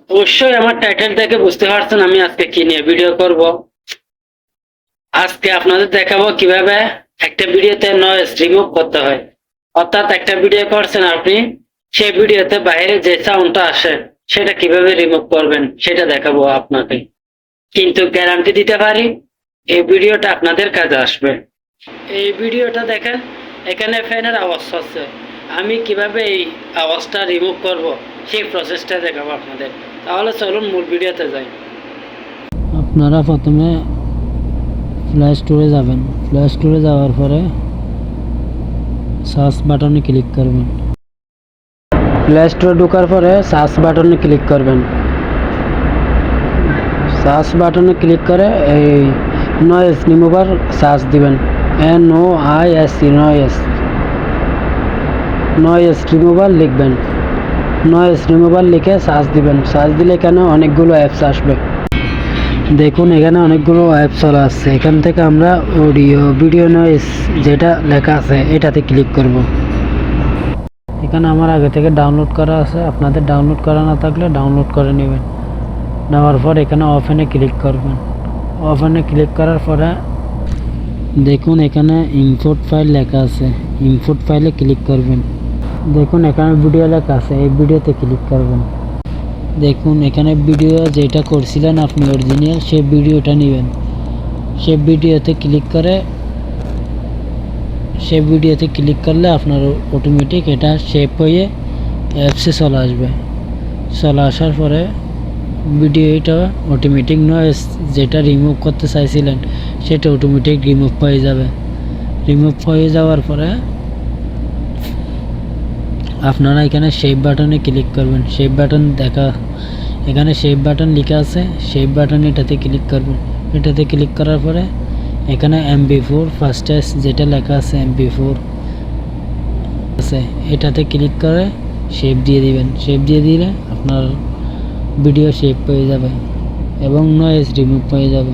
অবশ্যই আমার টাইটেল দেখে বুঝতে পারছেন আমি আজকে কি নিয়ে ভিডিও করব। আজকে আপনাদের দেখাবো কিভাবে একটা ভিডিওতে নয়েজ রিমুভ করতে হয়। অর্থাৎ একটা ভিডিও করছেন আপনি, সেই ভিডিওতে বাইরে যে সাউন্ডটা আসে সেটা কিভাবে রিমুভ করবেন সেটা দেখাবো আপনাকে। কিন্তু গ্যারান্টি দিতে পারি এই ভিডিওটা আপনাদের কাজে আসবে। এই ভিডিওটা দেখেন, এখানে ফ্যানের আওয়াজ হচ্ছে। আমি কিভাবে এই আওয়াজটা রিমুভ করব সেই প্রসেসটা দেখাবো আপনাদের। তাহলে চলুন মূল ভিডিওতে যাই। আপনারা প্রথমে প্লে স্টোরে যাবেন। প্লে স্টোরে যাওয়ার পরে সার্চ বাটনে ক্লিক করবেন। প্লে স্টোরে ঢোকার পরে সার্চ বাটনে ক্লিক করবেন। সার্চ বাটনে ক্লিক করে এই নয়েজ রিমুভার সার্চ দিবেন। NOISE নয়েজ রিমুভার লিখবেন। নয়েজ রিমুভার লিখে সার্চ দিবেন। সার্চ দিলে এখানে অনেকগুলো অ্যাপস আসবে। দেখুন এখানে অনেকগুলো অ্যাপ চলে আসছে। এখান থেকে আমরা অডিও ভিডিও নয়েজ যেটা লেখা আছে এটাতে ক্লিক করব। এখানে আমার আগে থেকে ডাউনলোড করা আছে, আপনাদের ডাউনলোড করা না থাকলে ডাউনলোড করে নেবেন। নেওয়ার পর এখানে ওপেনে ক্লিক করবেন। ওপেনে ক্লিক করার পরে দেখুন এখানে ইম্পোর্ট ফাইল লেখা আছে, ইম্পোর্ট ফাইলে ক্লিক করবেন। দেখুন এখানে ভিডিও লেখা আছে, এই ভিডিওতে ক্লিক করবেন। দেখুন এখানে ভিডিও যেটা করছিলেন আপনি অরিজিনাল সেই ভিডিওটা নেবেন। সেই ভিডিওতে ক্লিক করলে আপনার অটোমেটিক এটা সেভ হয়ে অ্যাপসে চলে আসবে। চলে আসার পরে ভিডিওটা অটোমেটিক নয়েজ যেটা রিমুভ করতে চাইছিলেন সেটা অটোমেটিক রিমুভ হয়ে যাবে। রিমুভ হয়ে যাওয়ার পরে আপনারা এখানে সেভ বাটনে ক্লিক করবেন। সেভ বাটন এখানে সেভ বাটন লেখা আছে, সেভ বাটন এটাতে ক্লিক করবেন। এটাতে ক্লিক করার পরে এখানে MP4 ফাস্টেস্ট যেটা লেখা আছে MP4 আছে এটাতে ক্লিক করে সেভ দিয়ে দিবেন। সেভ দিয়ে দিলে আপনার ভিডিও সেভ হয়ে যাবে এবং নয়েজ রিমুভ হয়ে যাবে।